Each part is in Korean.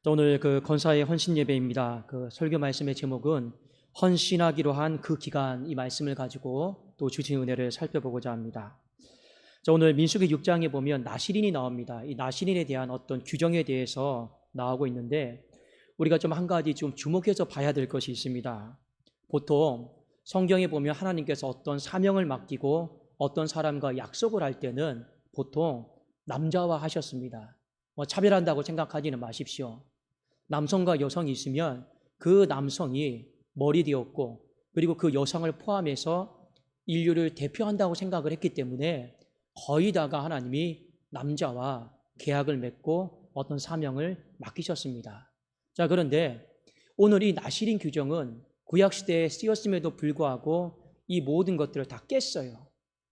오늘 건사의 헌신 예배입니다. 설교 말씀의 제목은 헌신하기로 한 그 기간, 이 말씀을 가지고 또 주신 은혜를 살펴보고자 합니다. 오늘 민수기 6장에 보면 나실인이 나옵니다. 이 나실인에 대한 어떤 규정에 대해서 나오고 있는데 우리가 좀 한 가지 좀 주목해서 봐야 될 것이 있습니다. 보통 성경에 보면 하나님께서 어떤 사명을 맡기고 어떤 사람과 약속을 할 때는 보통 남자와 하셨습니다. 차별한다고 생각하지는 마십시오. 남성과 여성이 있으면 그 남성이 머리 되었고 그리고 그 여성을 포함해서 인류를 대표한다고 생각을 했기 때문에 거의 다가 하나님이 남자와 계약을 맺고 어떤 사명을 맡기셨습니다. 그런데 오늘 이 나실인 규정은 구약시대에 쓰였음에도 불구하고 이 모든 것들을 다 깼어요.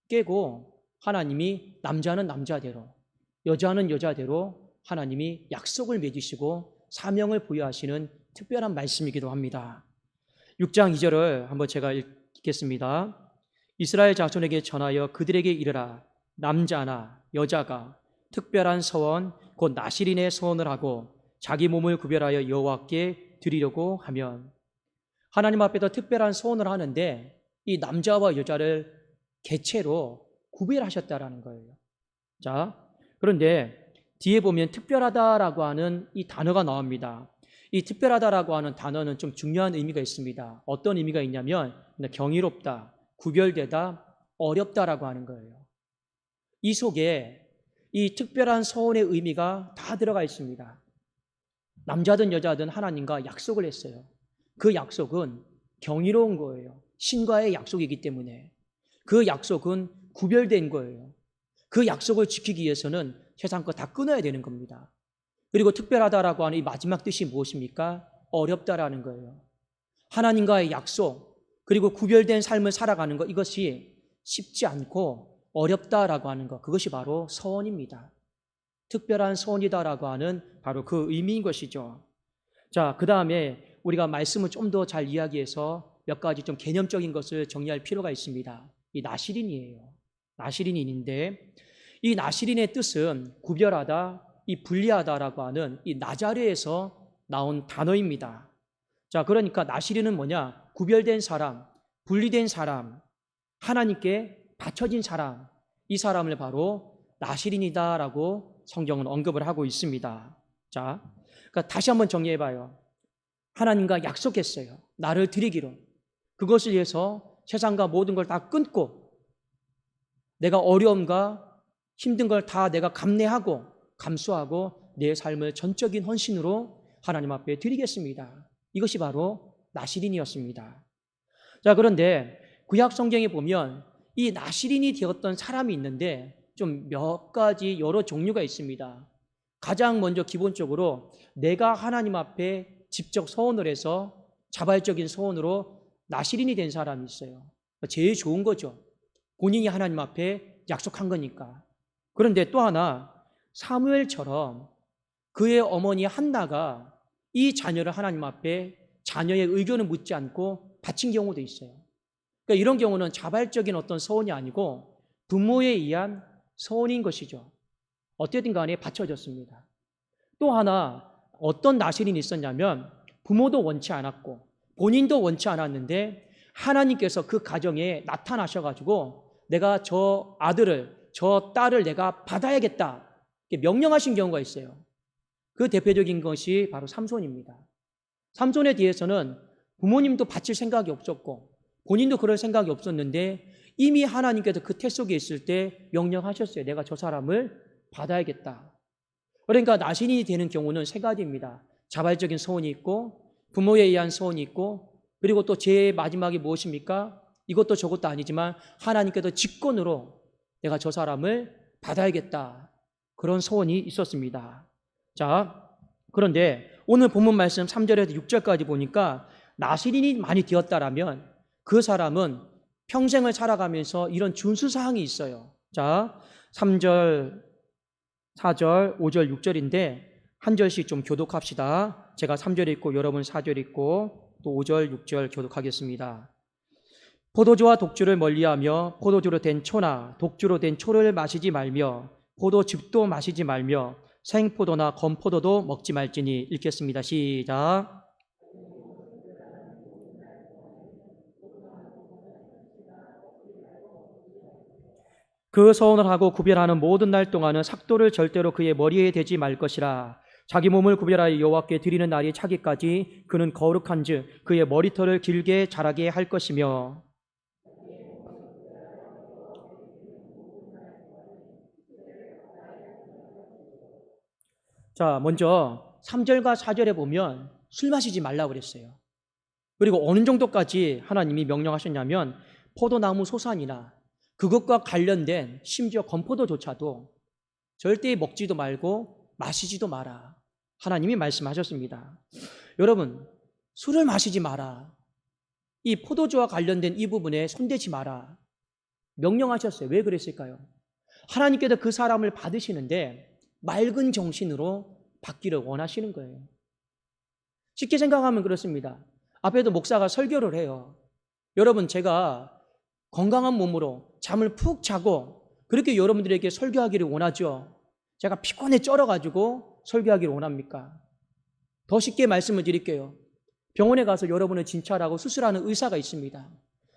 깨고 하나님이 남자는 남자대로 여자는 여자대로 하나님이 약속을 맺으시고 사명을 부여하시는 특별한 말씀이기도 합니다. 6장 2절을 한번 제가 읽겠습니다. 이스라엘 자손에게 전하여 그들에게 이르라. 남자나 여자가 특별한 서원 곧 나실인의 서원을 하고 자기 몸을 구별하여 여호와께 드리려고 하면, 하나님 앞에서 특별한 서원을 하는데 이 남자와 여자를 개체로 구별하셨다라는 거예요. 그런데 뒤에 보면 특별하다라고 하는 이 단어가 나옵니다. 이 특별하다라고 하는 단어는 좀 중요한 의미가 있습니다. 어떤 의미가 있냐면 경이롭다, 구별되다, 어렵다라고 하는 거예요. 이 속에 이 특별한 서원의 의미가 다 들어가 있습니다. 남자든 여자든 하나님과 약속을 했어요. 그 약속은 경이로운 거예요. 신과의 약속이기 때문에 그 약속은 구별된 거예요. 그 약속을 지키기 위해서는 세상 거 다 끊어야 되는 겁니다. 그리고 특별하다라고 하는 이 마지막 뜻이 무엇입니까? 어렵다라는 거예요. 하나님과의 약속 그리고 구별된 삶을 살아가는 것, 이것이 쉽지 않고 어렵다라고 하는 것, 그것이 바로 서원입니다. 특별한 서원이다라고 하는 바로 그 의미인 것이죠. 그 다음에 우리가 말씀을 좀 더 잘 이야기해서 몇 가지 좀 개념적인 것을 정리할 필요가 있습니다. 이 나실인이에요. 나실인인데 이 나실인의 뜻은 구별하다, 이 분리하다라고 하는 이 나자레에서 나온 단어입니다. 그러니까 나실인은 뭐냐? 구별된 사람, 분리된 사람, 하나님께 바쳐진 사람, 이 사람을 바로 나실인이다라고 성경은 언급을 하고 있습니다. 그러니까 다시 한번 정리해봐요. 하나님과 약속했어요. 나를 드리기로. 그것을 위해서 세상과 모든 걸 다 끊고 내가 어려움과 힘든 걸 다 내가 감내하고 감수하고 내 삶을 전적인 헌신으로 하나님 앞에 드리겠습니다. 이것이 바로 나실인이었습니다. 그런데 구약 성경에 보면 이 나실인이 되었던 사람이 있는데 좀 몇 가지 여러 종류가 있습니다. 가장 먼저 기본적으로 내가 하나님 앞에 직접 서원을 해서 자발적인 서원으로 나실인이 된 사람이 있어요. 제일 좋은 거죠. 본인이 하나님 앞에 약속한 거니까. 그런데 또 하나, 사무엘처럼 그의 어머니 한나가 이 자녀를 하나님 앞에 자녀의 의견을 묻지 않고 바친 경우도 있어요. 그러니까 이런 경우는 자발적인 어떤 서원이 아니고 부모에 의한 서원인 것이죠. 어쨌든 간에 바쳐졌습니다. 또 하나, 어떤 나실인이 있었냐면 부모도 원치 않았고 본인도 원치 않았는데 하나님께서 그 가정에 나타나셔가지고 내가 저 아들을, 저 딸을 내가 받아야겠다 명령하신 경우가 있어요. 그 대표적인 것이 바로 삼손입니다. 삼손에 대해서는 부모님도 바칠 생각이 없었고 본인도 그럴 생각이 없었는데 이미 하나님께서 그 태 속에 있을 때 명령하셨어요. 내가 저 사람을 받아야겠다. 그러니까 나신이 되는 경우는 세 가지입니다. 자발적인 소원이 있고 부모에 의한 소원이 있고 그리고 또 제일 마지막이 무엇입니까? 이것도 저것도 아니지만 하나님께서 직권으로 내가 저 사람을 받아야겠다. 그런 소원이 있었습니다. 그런데 오늘 본문 말씀 3절에서 6절까지 보니까 나실인이 많이 되었다라면 그 사람은 평생을 살아가면서 이런 준수사항이 있어요. 3절, 4절, 5절, 6절인데 한 절씩 좀 교독합시다. 제가 3절 읽고 여러분 4절 읽고 또 5절, 6절 교독하겠습니다. 포도주와 독주를 멀리하며 포도주로 된 초나 독주로 된 초를 마시지 말며 포도즙도 마시지 말며 생포도나 건포도도 먹지 말지니. 읽겠습니다. 시작. 그 서원을 하고 구별하는 모든 날 동안은 삭도를 절대로 그의 머리에 대지 말 것이라. 자기 몸을 구별하여 여호와께 드리는 날이 차기까지 그는 거룩한즉 그의 머리털을 길게 자라게 할 것이며. 자, 먼저 3절과 4절에 보면 술 마시지 말라고 그랬어요. 그리고 어느 정도까지 하나님이 명령하셨냐면 포도나무 소산이나 그것과 관련된 심지어 건포도조차도 절대 먹지도 말고 마시지도 마라. 하나님이 말씀하셨습니다. 여러분, 술을 마시지 마라. 이 포도주와 관련된 이 부분에 손대지 마라. 명령하셨어요. 왜 그랬을까요? 하나님께서 그 사람을 받으시는데 맑은 정신으로 받기를 원하시는 거예요. 쉽게 생각하면 그렇습니다. 앞에도 목사가 설교를 해요. 여러분, 제가 건강한 몸으로 잠을 푹 자고 그렇게 여러분들에게 설교하기를 원하죠. 제가 피곤해 쩔어가지고 설교하기를 원합니까? 더 쉽게 말씀을 드릴게요. 병원에 가서 여러분을 진찰하고 수술하는 의사가 있습니다.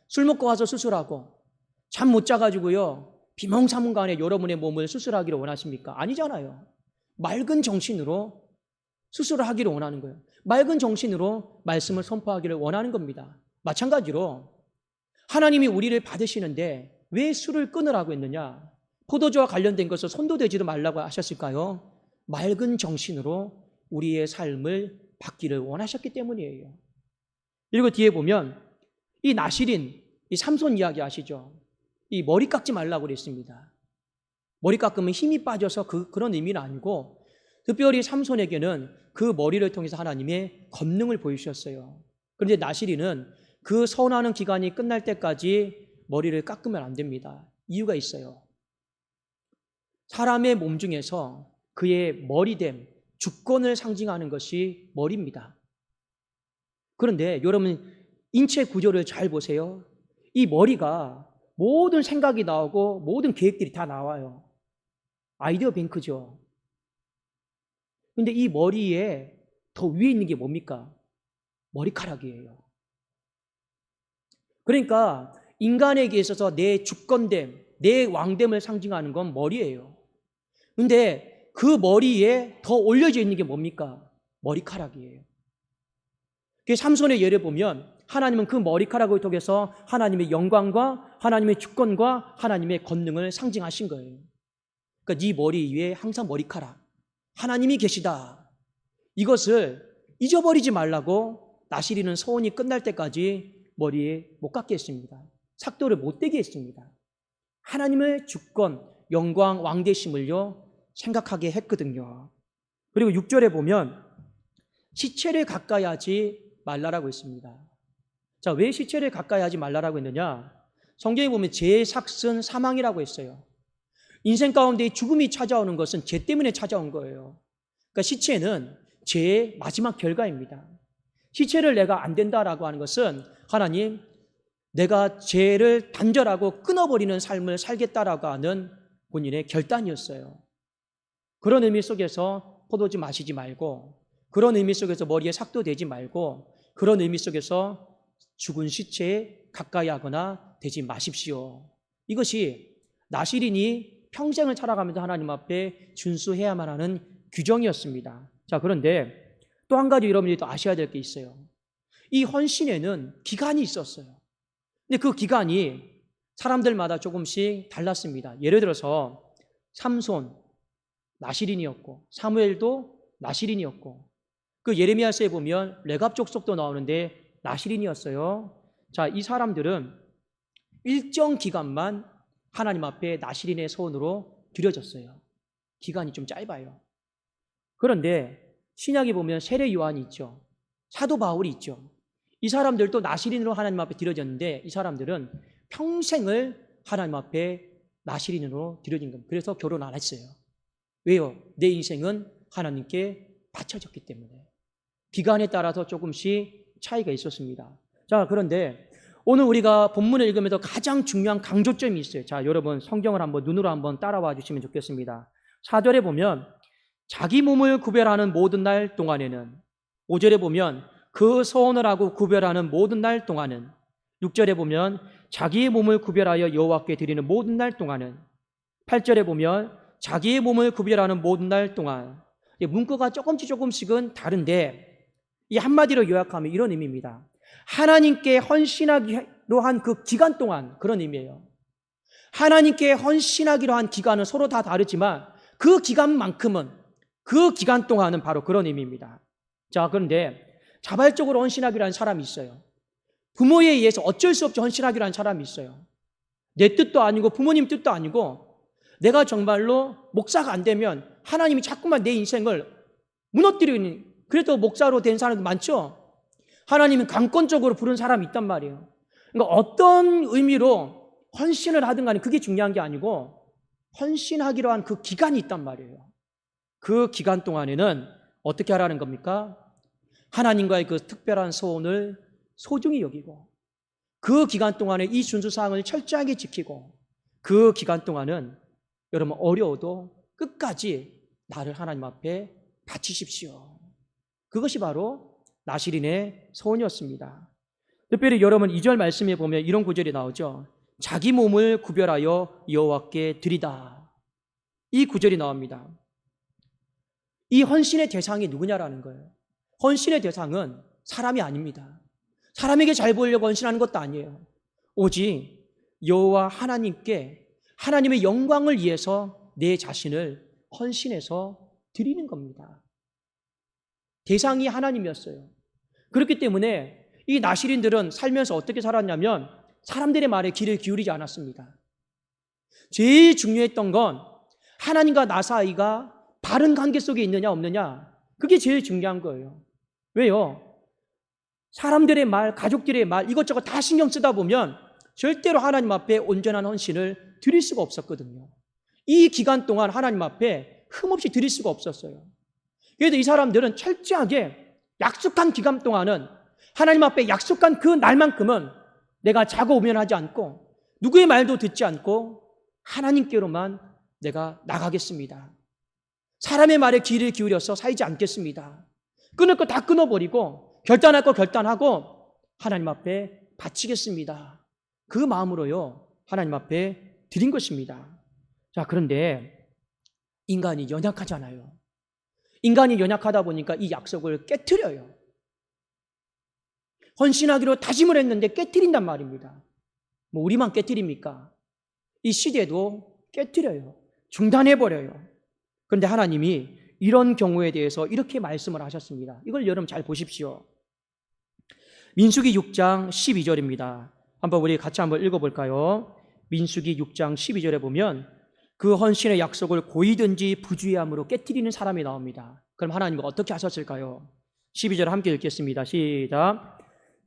술 먹고 와서 수술하고 잠 못 자가지고요 비몽사몽간에 여러분의 몸을 수술하기를 원하십니까? 아니잖아요. 맑은 정신으로 수술을 하기를 원하는 거예요. 맑은 정신으로 말씀을 선포하기를 원하는 겁니다. 마찬가지로 하나님이 우리를 받으시는데 왜 술을 끊으라고 했느냐? 포도주와 관련된 것을 손도 대지도 말라고 하셨을까요? 맑은 정신으로 우리의 삶을 받기를 원하셨기 때문이에요. 그리고 뒤에 보면 이 나실인, 이 삼손 이야기 아시죠? 이 머리 깎지 말라고 그랬습니다. 머리 깎으면 힘이 빠져서 그런 의미는 아니고 특별히 삼손에게는 그 머리를 통해서 하나님의 권능을 보여주셨어요. 그런데 나실인은 그 서운하는 기간이 끝날 때까지 머리를 깎으면 안 됩니다. 이유가 있어요. 사람의 몸 중에서 그의 머리됨, 주권을 상징하는 것이 머리입니다. 그런데 여러분 인체 구조를 잘 보세요. 이 머리가 모든 생각이 나오고 모든 계획들이 다 나와요. 아이디어 뱅크죠. 근데 이 머리에 더 위에 있는 게 뭡니까? 머리카락이에요. 그러니까 인간에게 있어서 내 주권됨, 내 왕됨을 상징하는 건 머리예요. 근데 그 머리에 더 올려져 있는 게 뭡니까? 머리카락이에요. 삼손의 예를 보면 하나님은 그 머리카락을 통해서 하나님의 영광과 하나님의 주권과 하나님의 권능을 상징하신 거예요. 그러니까 네 머리 위에 항상 머리카락, 하나님이 계시다. 이것을 잊어버리지 말라고 나실이는 서원이 끝날 때까지 머리에 못 깎게 했습니다. 삭도를 못 떼게 했습니다. 하나님의 주권, 영광, 왕되심을요 생각하게 했거든요. 그리고 6절에 보면 시체를 가까이 하지 말라라고 했습니다. 자, 왜 시체를 가까이 하지 말라라고 했느냐? 성경에 보면 죄의 삭은 사망이라고 했어요. 인생 가운데 죽음이 찾아오는 것은 죄 때문에 찾아온 거예요. 그러니까 시체는 죄의 마지막 결과입니다. 시체를 내가 안 된다라고 하는 것은 하나님, 내가 죄를 단절하고 끊어버리는 삶을 살겠다라고 하는 본인의 결단이었어요. 그런 의미 속에서 포도주 마시지 말고, 그런 의미 속에서 머리에 삭도 대지 말고, 그런 의미 속에서 죽은 시체에 가까이 하거나 대지 마십시오. 이것이 나실인이 평생을 살아가면서 하나님 앞에 준수해야만 하는 규정이었습니다. 자, 그런데 또 한 가지 여러분이 또 아셔야 될 게 있어요. 이 헌신에는 기간이 있었어요. 근데 그 기간이 사람들마다 조금씩 달랐습니다. 예를 들어서 삼손 나실인이었고 사무엘도 나실인이었고 그 예레미야서에 보면 레갑 족속도 나오는데 나실인이었어요. 자, 이 사람들은 일정 기간만 하나님 앞에 나실인의 소원으로 드려졌어요. 기간이 좀 짧아요. 그런데 신약에 보면 세례 요한이 있죠. 사도 바울이 있죠. 이 사람들도 나실인으로 하나님 앞에 드려졌는데 이 사람들은 평생을 하나님 앞에 나실인으로 드려진 겁니다. 그래서 결혼 안 했어요. 왜요? 내 인생은 하나님께 바쳐졌기 때문에. 기간에 따라서 조금씩 차이가 있었습니다. 자, 그런데 오늘 우리가 본문을 읽으면서 가장 중요한 강조점이 있어요. 자, 여러분 성경을 한번 눈으로 한번 따라와 주시면 좋겠습니다. 4절에 보면 자기 몸을 구별하는 모든 날 동안에는, 5절에 보면 그 서원을 하고 구별하는 모든 날 동안은, 6절에 보면 자기의 몸을 구별하여 여호와께 드리는 모든 날 동안은, 8절에 보면 자기의 몸을 구별하는 모든 날 동안. 문구가 조금씩은 다른데 이 한마디로 요약하면 이런 의미입니다. 하나님께 헌신하기로 한 그 기간 동안, 그런 의미예요. 하나님께 헌신하기로 한 기간은 서로 다 다르지만 그 기간만큼은, 그 기간 동안은 바로 그런 의미입니다. 자, 그런데 자발적으로 헌신하기로 한 사람이 있어요. 부모에 의해서 어쩔 수 없이 헌신하기로 한 사람이 있어요. 내 뜻도 아니고 부모님 뜻도 아니고 내가 정말로 목사가 안 되면 하나님이 자꾸만 내 인생을 무너뜨리는, 그래도 목사로 된 사람도 많죠. 하나님은 강권적으로 부른 사람이 있단 말이에요. 그러니까 어떤 의미로 헌신을 하든 간에 그게 중요한 게 아니고 헌신하기로 한 그 기간이 있단 말이에요. 그 기간 동안에는 어떻게 하라는 겁니까? 하나님과의 그 특별한 소원을 소중히 여기고, 그 기간 동안에 이 준수사항을 철저하게 지키고, 그 기간 동안은 여러분 어려워도 끝까지 나를 하나님 앞에 바치십시오. 그것이 바로 나시린의 소원이었습니다. 특별히 여러분 2절 말씀에 보면 이런 구절이 나오죠. 자기 몸을 구별하여 여호와께 드리다. 이 구절이 나옵니다. 이 헌신의 대상이 누구냐라는 거예요. 헌신의 대상은 사람이 아닙니다. 사람에게 잘 보이려고 헌신하는 것도 아니에요. 오직 여호와 하나님께, 하나님의 영광을 위해서 내 자신을 헌신해서 드리는 겁니다. 대상이 하나님이었어요. 그렇기 때문에 이 나시린들은 살면서 어떻게 살았냐면 사람들의 말에 귀를 기울이지 않았습니다. 제일 중요했던 건 하나님과 나 사이가 바른 관계 속에 있느냐 없느냐, 그게 제일 중요한 거예요. 왜요? 사람들의 말, 가족들의 말, 이것저것 다 신경 쓰다 보면 절대로 하나님 앞에 온전한 헌신을 드릴 수가 없었거든요. 이 기간 동안 하나님 앞에 흠없이 드릴 수가 없었어요. 그래도 이 사람들은 철저하게 약속한 기간 동안은, 하나님 앞에 약속한 그 날만큼은 내가 자고 우면하지 않고 누구의 말도 듣지 않고 하나님께로만 내가 나가겠습니다. 사람의 말에 귀를 기울여서 살지 않겠습니다. 끊을 거 다 끊어버리고 결단할 거 결단하고 하나님 앞에 바치겠습니다. 그 마음으로요 하나님 앞에 드린 것입니다. 자, 그런데 인간이 연약하잖아요. 인간이 연약하다 보니까 이 약속을 깨트려요. 헌신하기로 다짐을 했는데 깨트린단 말입니다. 뭐 우리만 깨트립니까? 이 시대도 깨트려요. 중단해버려요. 그런데 하나님이 이런 경우에 대해서 이렇게 말씀을 하셨습니다. 이걸 여러분 잘 보십시오. 민수기 6장 12절입니다. 한번 우리 같이 한번 읽어볼까요? 민수기 6장 12절에 보면 그 헌신의 약속을 고의든지 부주의함으로 깨트리는 사람이 나옵니다. 그럼 하나님은 어떻게 하셨을까요? 12절 함께 읽겠습니다. 시작.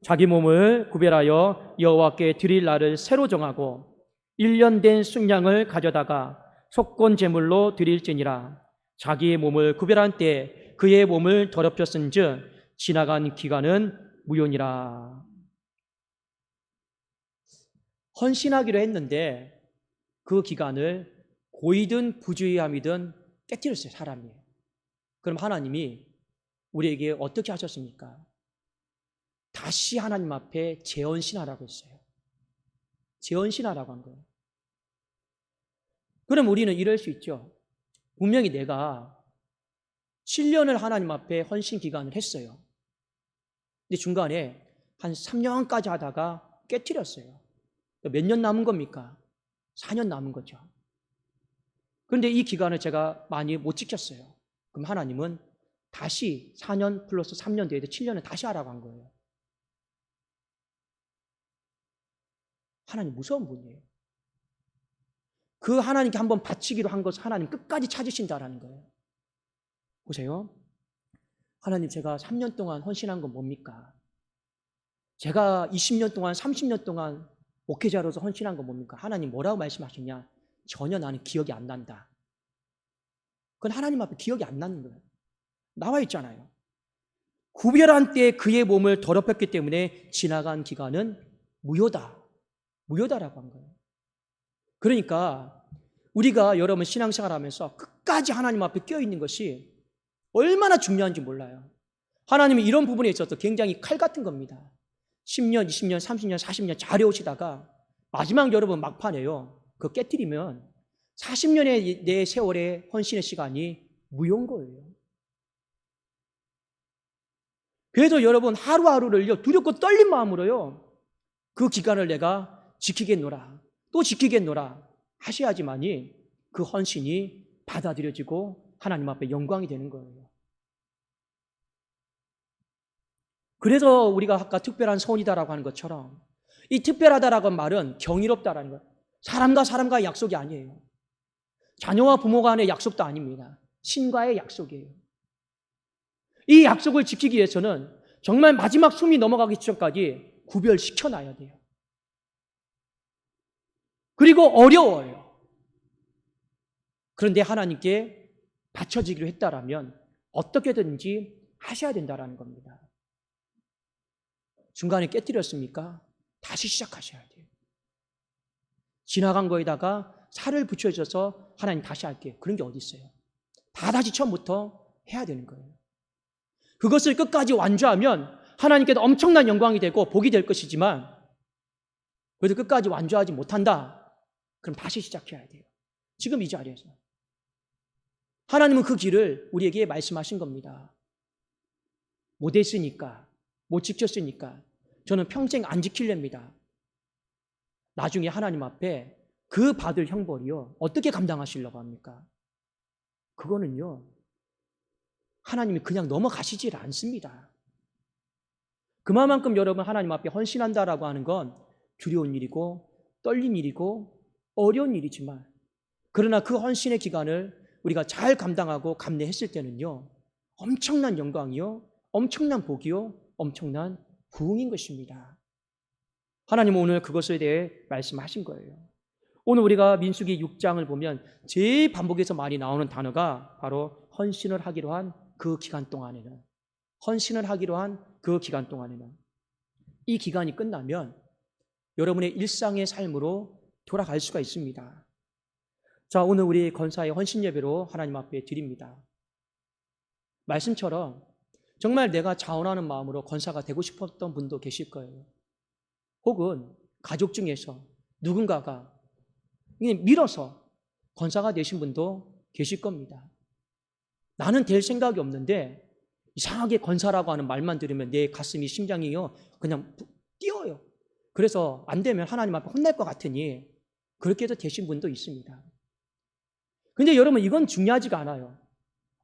자기 몸을 구별하여 여호와께 드릴 날을 새로 정하고 1년 된 순양을 가져다가 속건 제물로 드릴지니라. 자기의 몸을 구별한 때 그의 몸을 더럽혔은즉 지나간 기간은 무효니라. 헌신하기로 했는데 그 기간을 고의든 부주의함이든 깨뜨렸어요, 사람이. 그럼 하나님이 우리에게 어떻게 하셨습니까? 다시 하나님 앞에 재헌신하라고 했어요. 재헌신하라고 한 거예요. 그럼 우리는 이럴 수 있죠. 분명히 내가 7년을 하나님 앞에 헌신 기간을 했어요. 근데 중간에 한 3년까지 하다가 깨트렸어요. 몇 년 남은 겁니까? 4년 남은 거죠. 그런데 이 기간을 제가 많이 못 지켰어요. 그럼 하나님은 다시 4년 플러스 3년 뒤에 7년을 다시 하라고 한 거예요. 하나님 무서운 분이에요. 그 하나님께 한번 바치기로 한 것을 하나님 끝까지 찾으신다라는 거예요. 보세요. 하나님, 제가 3년 동안 헌신한 건 뭡니까? 제가 20년 동안 30년 동안 목회자로서 헌신한 건 뭡니까? 하나님 뭐라고 말씀하셨냐? 전혀 나는 기억이 안 난다. 그건 하나님 앞에 기억이 안 나는 거예요. 나와 있잖아요. 구별한 때 그의 몸을 더럽혔기 때문에 지나간 기간은 무효다. 무효다라고 한 거예요. 그러니까 우리가 여러분 신앙생활 하면서 끝까지 하나님 앞에 껴있는 것이 얼마나 중요한지 몰라요. 하나님은 이런 부분에 있어서 굉장히 칼 같은 겁니다. 10년, 20년, 30년, 40년 잘해오시다가 마지막 여러분 막판에요. 그거 깨뜨리면 40년의 내 세월의 헌신의 시간이 무효인 거예요. 그래서 여러분 하루하루를요 두렵고 떨린 마음으로요 그 기간을 내가 지키겠노라 또 지키겠노라 하셔야지만이 그 헌신이 받아들여지고 하나님 앞에 영광이 되는 거예요. 그래서 우리가 아까 특별한 선이다라고 하는 것처럼 이 특별하다라고 하는 말은 경이롭다라는 거예요. 사람과 사람과의 약속이 아니에요. 자녀와 부모 간의 약속도 아닙니다. 신과의 약속이에요. 이 약속을 지키기 위해서는 정말 마지막 숨이 넘어가기 전까지 구별시켜놔야 돼요. 그리고 어려워요. 그런데 하나님께 바쳐지기로 했다라면 어떻게든지 하셔야 된다라는 겁니다. 중간에 깨뜨렸습니까? 다시 시작하셔야 돼요. 지나간 거에다가 살을 붙여줘서 하나님 다시 할게요. 그런 게 어디 있어요? 다 다시 처음부터 해야 되는 거예요. 그것을 끝까지 완주하면 하나님께도 엄청난 영광이 되고 복이 될 것이지만 그래도 끝까지 완주하지 못한다. 그럼 다시 시작해야 돼요. 지금 이 자리에서. 하나님은 그 길을 우리에게 말씀하신 겁니다. 못했으니까, 못 지켰으니까 저는 평생 안 지킬랍니다. 나중에 하나님 앞에 그 받을 형벌이요 어떻게 감당하시려고 합니까? 그거는요 하나님이 그냥 넘어가시질 않습니다. 그만큼 여러분 하나님 앞에 헌신한다라고 하는 건 두려운 일이고 떨린 일이고 어려운 일이지만 그러나 그 헌신의 기간을 우리가 잘 감당하고 감내했을 때는요 엄청난 영광이요 엄청난 복이요 엄청난 부흥인 것입니다. 하나님은 오늘 그것에 대해 말씀하신 거예요. 오늘 우리가 민수기 6장을 보면 제일 반복해서 많이 나오는 단어가 바로 헌신을 하기로 한 그 기간 동안에는 헌신을 하기로 한 그 기간 동안에는 이 기간이 끝나면 여러분의 일상의 삶으로 돌아갈 수가 있습니다. 자, 오늘 우리 건사의 헌신 예배로 하나님 앞에 드립니다. 말씀처럼 정말 내가 자원하는 마음으로 건사가 되고 싶었던 분도 계실 거예요. 혹은 가족 중에서 누군가가 밀어서 권사가 되신 분도 계실 겁니다. 나는 될 생각이 없는데 이상하게 권사라고 하는 말만 들으면 내 가슴이 심장이요 그냥 뛰어요. 그래서 안 되면 하나님 앞에 혼날 것 같으니 그렇게 해도 되신 분도 있습니다. 근데 여러분 이건 중요하지가 않아요.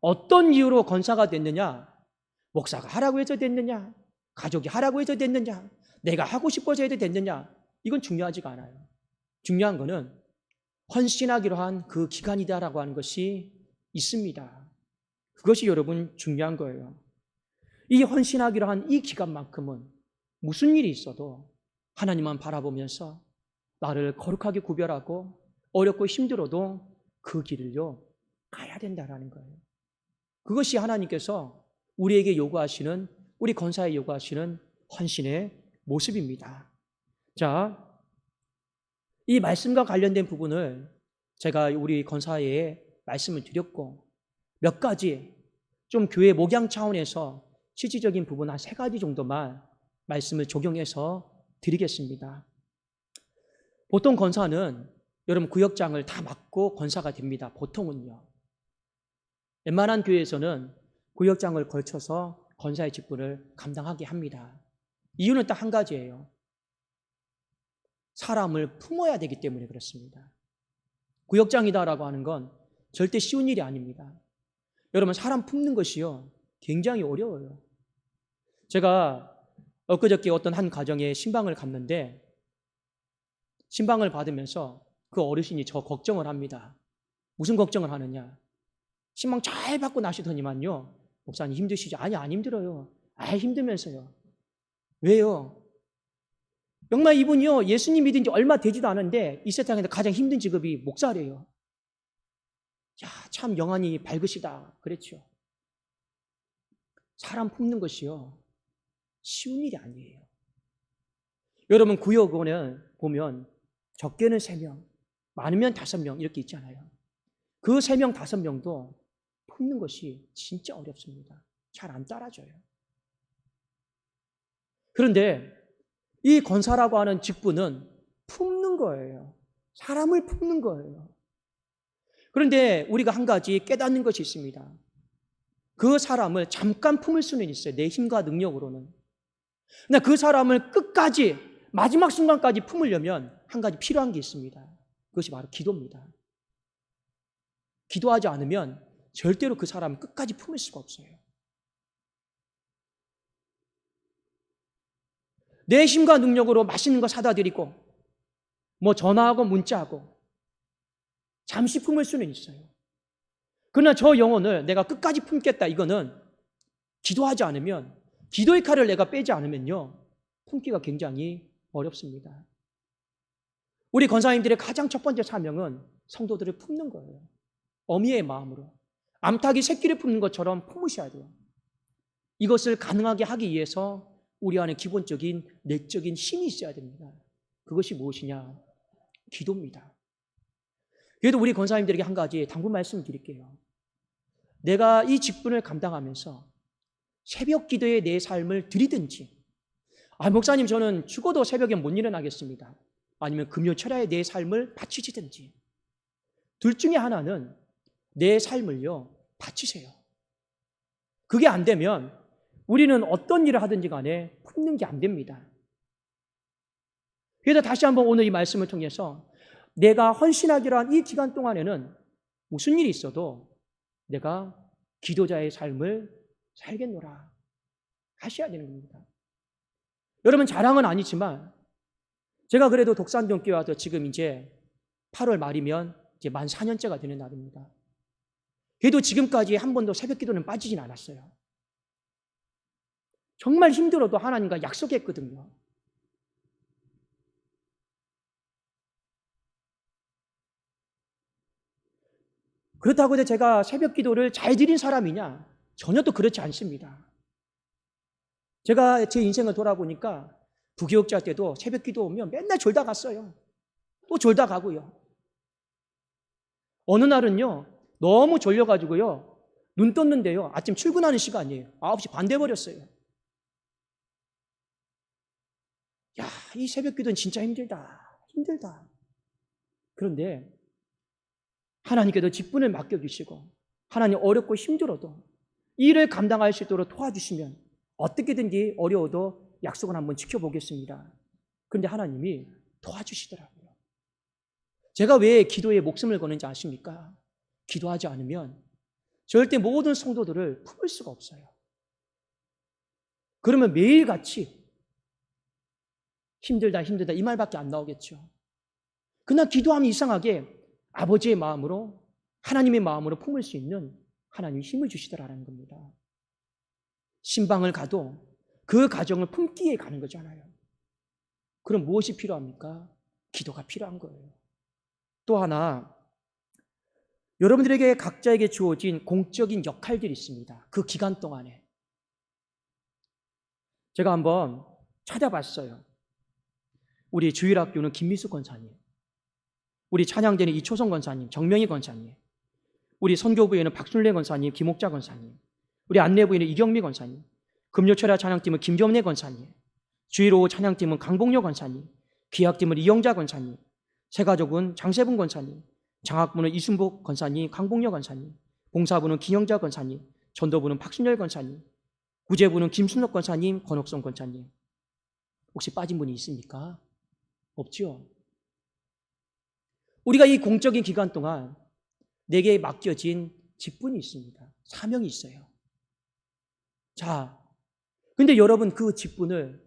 어떤 이유로 권사가 됐느냐, 목사가 하라고 해서 됐느냐, 가족이 하라고 해서 됐느냐, 내가 하고 싶어서 해도 됐느냐, 이건 중요하지가 않아요. 중요한 거는 헌신하기로 한 그 기간이다라고 하는 것이 있습니다. 그것이 여러분 중요한 거예요. 이 헌신하기로 한 이 기간만큼은 무슨 일이 있어도 하나님만 바라보면서 나를 거룩하게 구별하고 어렵고 힘들어도 그 길을요 가야 된다라는 거예요. 그것이 하나님께서 우리에게 요구하시는, 우리 건사에 요구하시는 헌신의 모습입니다. 자, 이 말씀과 관련된 부분을 제가 우리 건사에 말씀을 드렸고 몇 가지 좀 교회 목양 차원에서 실질적인 부분 한 3가지 정도만 말씀을 적용해서 드리겠습니다. 보통 건사는 여러분 구역장을 다 맡고 건사가 됩니다. 보통은요. 웬만한 교회에서는 구역장을 걸쳐서 건사의 직분을 감당하게 합니다. 이유는 딱 한 가지예요. 사람을 품어야 되기 때문에 그렇습니다. 구역장이다라고 하는 건 절대 쉬운 일이 아닙니다. 여러분 사람 품는 것이요 굉장히 어려워요. 제가 엊그저께 어떤 한 가정에 신방을 갔는데 신방을 받으면서 그 어르신이 저 걱정을 합니다. 무슨 걱정을 하느냐. 신방 잘 받고 나시더니만요. 목사님 힘드시죠? 아니 안 힘들어요. 힘들면서요. 왜요? 정말 이분이요 예수님 믿은 지 얼마 되지도 않은데 이 세상에서 가장 힘든 직업이 목사래요. 야, 참 영안이 밝으시다 그랬죠. 사람 품는 것이요 쉬운 일이 아니에요. 여러분 구역원을 보면 적게는 3명, 많으면 5명 이렇게 있잖아요. 그 3명, 5명도 품는 것이 진짜 어렵습니다. 잘 안 따라줘요. 그런데 이 권사라고 하는 직분은 품는 거예요. 사람을 품는 거예요. 그런데 우리가 한 가지 깨닫는 것이 있습니다. 그 사람을 잠깐 품을 수는 있어요. 내 힘과 능력으로는. 근데 그 사람을 끝까지 마지막 순간까지 품으려면 한 가지 필요한 게 있습니다. 그것이 바로 기도입니다. 기도하지 않으면 절대로 그 사람을 끝까지 품을 수가 없어요. 내 힘과 능력으로 맛있는 거 사다 드리고 뭐 전화하고 문자하고 잠시 품을 수는 있어요. 그러나 저 영혼을 내가 끝까지 품겠다, 이거는 기도하지 않으면, 기도의 칼을 내가 빼지 않으면요, 품기가 굉장히 어렵습니다. 우리 권사님들의 가장 첫 번째 사명은 성도들을 품는 거예요. 어미의 마음으로 암탉이 새끼를 품는 것처럼 품으셔야 돼요. 이것을 가능하게 하기 위해서 우리 안에 기본적인 내적인 힘이 있어야 됩니다. 그것이 무엇이냐? 기도입니다. 그래도 우리 권사님들에게 한 가지 당부 말씀을 드릴게요. 내가 이 직분을 감당하면서 새벽 기도에 내 삶을 드리든지, 목사님 저는 죽어도 새벽에 못 일어나겠습니다, 아니면 금요 철야에 내 삶을 바치시든지, 둘 중에 하나는 내 삶을요 바치세요. 그게 안 되면 우리는 어떤 일을 하든지 간에 품는 게 안 됩니다. 그래서 다시 한번 오늘 이 말씀을 통해서 내가 헌신하기로 한 이 기간 동안에는 무슨 일이 있어도 내가 기도자의 삶을 살겠노라 하셔야 되는 겁니다. 여러분, 자랑은 아니지만 제가 그래도 독산동교회 와서 지금 이제 8월 말이면 이제 만 4년째가 되는 날입니다. 그래도 지금까지 한 번도 새벽 기도는 빠지진 않았어요. 정말 힘들어도 하나님과 약속했거든요. 그렇다고 해서 제가 새벽 기도를 잘 드린 사람이냐? 전혀 또 그렇지 않습니다. 제가 제 인생을 돌아보니까 부교육자 때도 새벽 기도 오면 맨날 졸다 갔어요. 또 졸다 가고요. 어느 날은요, 너무 졸려가지고요, 눈 떴는데요, 아침 출근하는 시간이에요. 9시 반 돼버렸어요. 야, 이 새벽 기도는 진짜 힘들다. 힘들다. 그런데 하나님께도 직분을 맡겨주시고 하나님 어렵고 힘들어도 일을 감당할 수 있도록 도와주시면 어떻게든지 어려워도 약속을 한번 지켜보겠습니다. 그런데 하나님이 도와주시더라고요. 제가 왜 기도에 목숨을 거는지 아십니까? 기도하지 않으면 절대 모든 성도들을 품을 수가 없어요. 그러면 매일같이 힘들다 힘들다 이 말밖에 안 나오겠죠. 그러나 기도하면 이상하게 아버지의 마음으로, 하나님의 마음으로 품을 수 있는 하나님이 힘을 주시더라는 겁니다. 신방을 가도 그 가정을 품기에 가는 거잖아요. 그럼 무엇이 필요합니까? 기도가 필요한 거예요. 또 하나, 여러분들에게 각자에게 주어진 공적인 역할들이 있습니다. 그 기간 동안에. 제가 한번 찾아봤어요. 우리 주일학교는 김미숙 권사님, 우리 찬양대는 이초성 권사님, 정명희 권사님, 우리 선교부에는 박순례 권사님, 김옥자 권사님, 우리 안내부에는 이경미 권사님, 금요철야 찬양팀은 김점래 권사님, 주일 오후 찬양팀은 강봉료 권사님, 귀학팀은 이영자 권사님, 새가족은 장세분 권사님, 장학부는 이순복 권사님, 강봉료 권사님, 봉사부는 김영자 권사님, 전도부는 박순열 권사님, 구제부는 김순옥 권사님, 권옥성 권사님. 혹시 빠진 분이 있습니까? 없죠. 우리가 이 공적인 기간 동안 내게 맡겨진 직분이 있습니다. 사명이 있어요. 자, 근데 여러분 그 직분을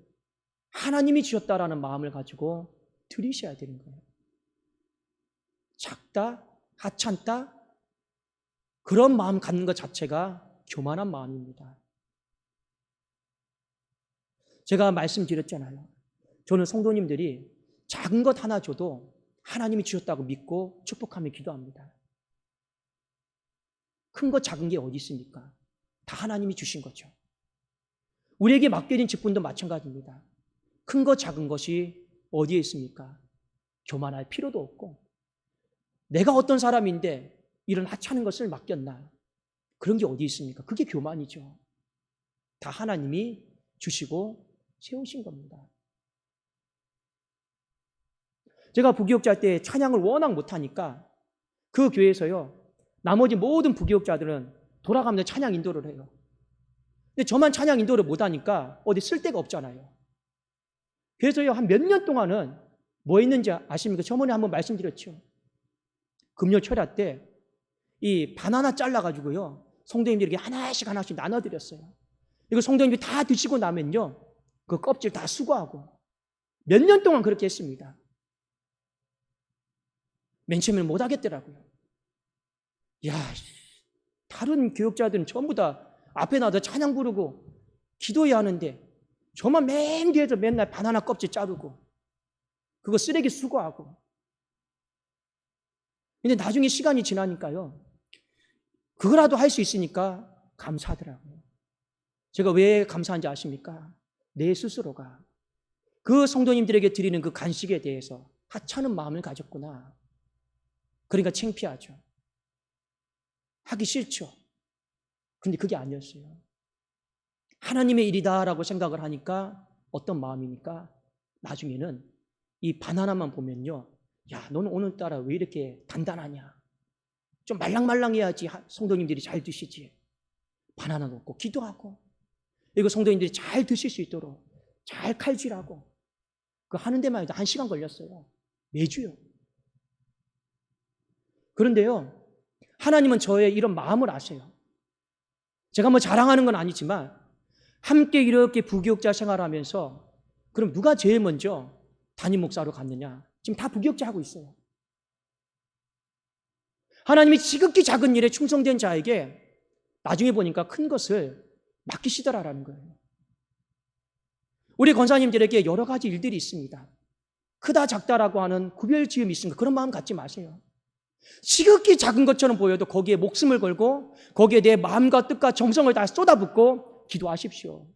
하나님이 주셨다라는 마음을 가지고 드리셔야 되는 거예요. 작다, 하찮다, 그런 마음 갖는 것 자체가 교만한 마음입니다. 제가 말씀드렸잖아요. 저는 성도님들이 작은 것 하나 줘도 하나님이 주셨다고 믿고 축복하며 기도합니다. 큰 것 작은 게 어디 있습니까? 다 하나님이 주신 거죠. 우리에게 맡겨진 직분도 마찬가지입니다. 큰 것 작은 것이 어디에 있습니까? 교만할 필요도 없고, 내가 어떤 사람인데 이런 하찮은 것을 맡겼나? 그런 게 어디 있습니까? 그게 교만이죠. 다 하나님이 주시고 세우신 겁니다. 제가 부교육자 때 찬양을 워낙 못하니까 그 교회에서요, 나머지 모든 부교육자들은 돌아가면서 찬양 인도를 해요. 근데 저만 찬양 인도를 못하니까 어디 쓸 데가 없잖아요. 그래서요, 한 몇 년 동안은 뭐 했는지 아십니까? 저번에 한번 말씀드렸죠. 금요 철야 때 이 바나나 잘라가지고요, 성도님들에게 하나씩 나눠드렸어요. 이거 성도님들이 다 드시고 나면요, 그 껍질 다 수거하고 몇 년 동안 그렇게 했습니다. 맨 처음에는 못 하겠더라고요. 야, 다른 교육자들은 전부 다 앞에 나와서 찬양 부르고 기도해야 하는데 저만 맨 뒤에서 맨날 바나나 껍질 자르고 그거 쓰레기 수거하고. 근데 나중에 시간이 지나니까요, 그거라도 할 수 있으니까 감사하더라고요. 제가 왜 감사한지 아십니까? 내 스스로가 그 성도님들에게 드리는 그 간식에 대해서 하찮은 마음을 가졌구나. 그러니까 창피하죠. 하기 싫죠. 근데 그게 아니었어요. 하나님의 일이다라고 생각을 하니까 어떤 마음이니까 나중에는 이 바나나만 보면요, 야, 너는 오늘따라 왜 이렇게 단단하냐? 좀 말랑말랑해야지 성도님들이 잘 드시지. 바나나 먹고 기도하고 이거 성도님들이 잘 드실 수 있도록 잘 칼질하고 그 하는 데만 해도 1시간 걸렸어요. 매주요. 그런데요, 하나님은 저의 이런 마음을 아세요. 제가 뭐 자랑하는 건 아니지만 함께 이렇게 부교육자 생활하면서 그럼 누가 제일 먼저 담임 목사로 갔느냐? 지금 다 부교육자 하고 있어요. 하나님이 지극히 작은 일에 충성된 자에게 나중에 보니까 큰 것을 맡기시더라라는 거예요. 우리 권사님들에게 여러 가지 일들이 있습니다. 크다 작다라고 하는 구별지음이 있습니다. 그런 마음 갖지 마세요. 지극히 작은 것처럼 보여도 거기에 목숨을 걸고 거기에 내 마음과 뜻과 정성을 다 쏟아붓고 기도하십시오.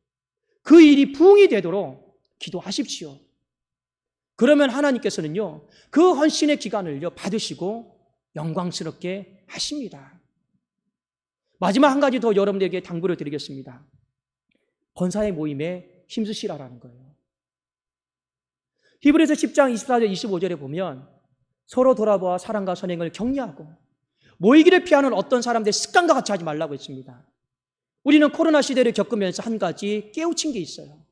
그 일이 부응이 되도록 기도하십시오. 그러면 하나님께서는요, 그 헌신의 기간을요 받으시고 영광스럽게 하십니다. 마지막 한 가지 더 여러분들에게 당부를 드리겠습니다. 권사의 모임에 힘쓰시라라는 거예요. 히브리서 10장 24절 25절에 보면 서로 돌아보아 사랑과 선행을 격려하고 모이기를 피하는 어떤 사람들의 습관과 같이 하지 말라고 했습니다. 우리는 코로나 시대를 겪으면서 한 가지 깨우친 게 있어요.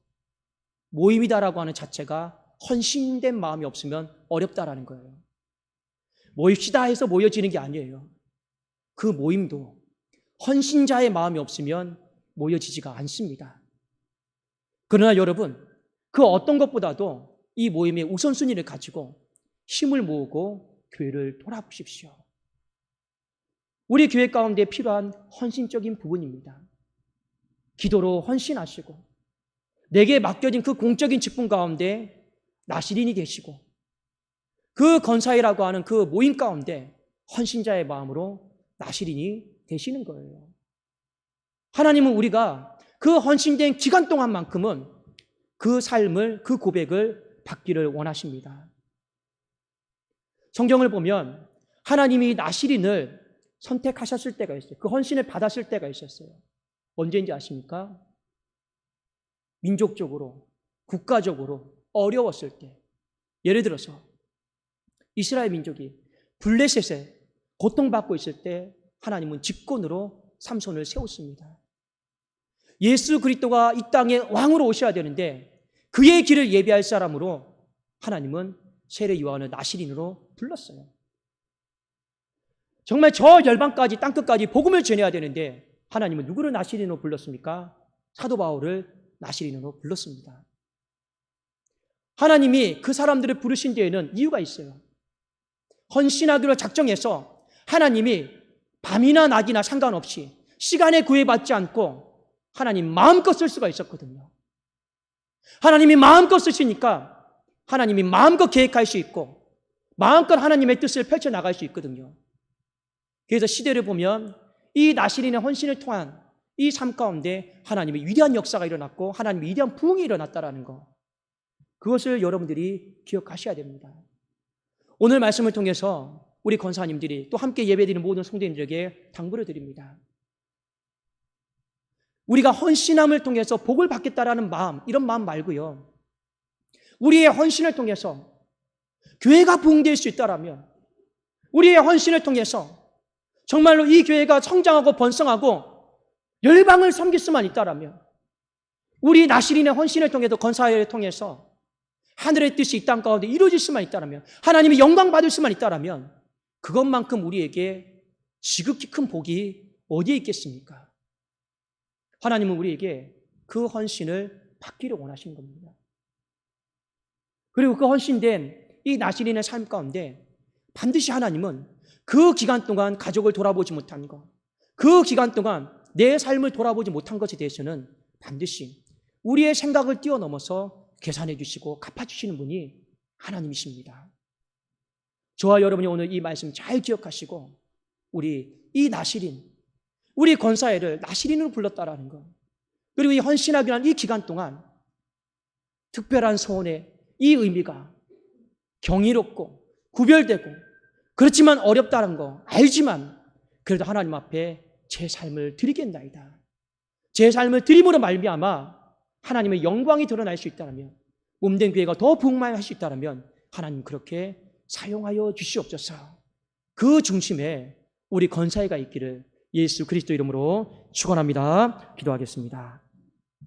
모임이다라고 하는 자체가 헌신된 마음이 없으면 어렵다라는 거예요. 모입시다 해서 모여지는 게 아니에요. 그 모임도 헌신자의 마음이 없으면 모여지지가 않습니다. 그러나 여러분, 그 어떤 것보다도 이 모임의 우선순위를 가지고 힘을 모으고 교회를 돌아보십시오. 우리 교회 가운데 필요한 헌신적인 부분입니다. 기도로 헌신하시고 내게 맡겨진 그 공적인 직분 가운데 나시린이 되시고 그 건사회라고 하는 그 모임 가운데 헌신자의 마음으로 나시린이 되시는 거예요. 하나님은 우리가 그 헌신된 기간 동안만큼은 그 삶을, 그 고백을 받기를 원하십니다. 성경을 보면 하나님이 나시린을 선택하셨을 때가 있어요. 그 헌신을 받았을 때가 있었어요. 언제인지 아십니까? 민족적으로, 국가적으로 어려웠을 때. 예를 들어서 이스라엘 민족이 블레셋에 고통받고 있을 때 하나님은 집권으로 삼손을 세웠습니다. 예수 그리스도가 이 땅에 왕으로 오셔야 되는데 그의 길을 예비할 사람으로 하나님은 세례 요한을 나시린으로 불렀어요. 정말 저 열방까지 땅끝까지 복음을 전해야 되는데 하나님은 누구를 나시린으로 불렀습니까? 사도 바울을 나시린으로 불렀습니다. 하나님이 그 사람들을 부르신 데에는 이유가 있어요. 헌신하기로 작정해서 하나님이 밤이나 낮이나 상관없이 시간에 구애받지 않고 하나님 마음껏 쓸 수가 있었거든요. 하나님이 마음껏 쓰시니까 하나님이 마음껏 계획할 수 있고 마음껏 하나님의 뜻을 펼쳐나갈 수 있거든요. 그래서 시대를 보면 이 나시린의 헌신을 통한 이 삶 가운데 하나님의 위대한 역사가 일어났고 하나님의 위대한 부흥이 일어났다라는 거, 그것을 여러분들이 기억하셔야 됩니다. 오늘 말씀을 통해서 우리 권사님들이 또 함께 예배드리는 모든 성도님들에게 당부를 드립니다. 우리가 헌신함을 통해서 복을 받겠다라는 마음, 이런 마음 말고요, 우리의 헌신을 통해서 교회가 부흥될 수 있다라면, 우리의 헌신을 통해서 정말로 이 교회가 성장하고 번성하고 열방을 섬길 수만 있다라면, 우리 나시린의 헌신을 통해서 권사회를 통해서 하늘의 뜻이 이 땅 가운데 이루어질 수만 있다라면, 하나님의 영광 받을 수만 있다라면, 그것만큼 우리에게 지극히 큰 복이 어디에 있겠습니까? 하나님은 우리에게 그 헌신을 받기를 원하시는 겁니다. 그리고 그 헌신된 이 나시린의 삶 가운데 반드시 하나님은 그 기간 동안 가족을 돌아보지 못한 것, 그 기간 동안 내 삶을 돌아보지 못한 것에 대해서는 반드시 우리의 생각을 뛰어넘어서 계산해 주시고 갚아주시는 분이 하나님이십니다. 저와 여러분이 오늘 이 말씀 잘 기억하시고, 우리 이 나시린, 우리 권사회를 나시린으로 불렀다라는 것, 그리고 이 헌신하기 위한 이 기간 동안 특별한 소원의 이 의미가 경이롭고 구별되고 그렇지만 어렵다는 거 알지만, 그래도 하나님 앞에 제 삶을 드리겠나이다, 제 삶을 드림으로 말미암아 하나님의 영광이 드러날 수 있다면, 몸된 교회가 더 부흥할 수 있다면 하나님 그렇게 사용하여 주시옵소서. 그 중심에 우리 권사회가 있기를 예수 그리스도 이름으로 축원합니다. 기도하겠습니다.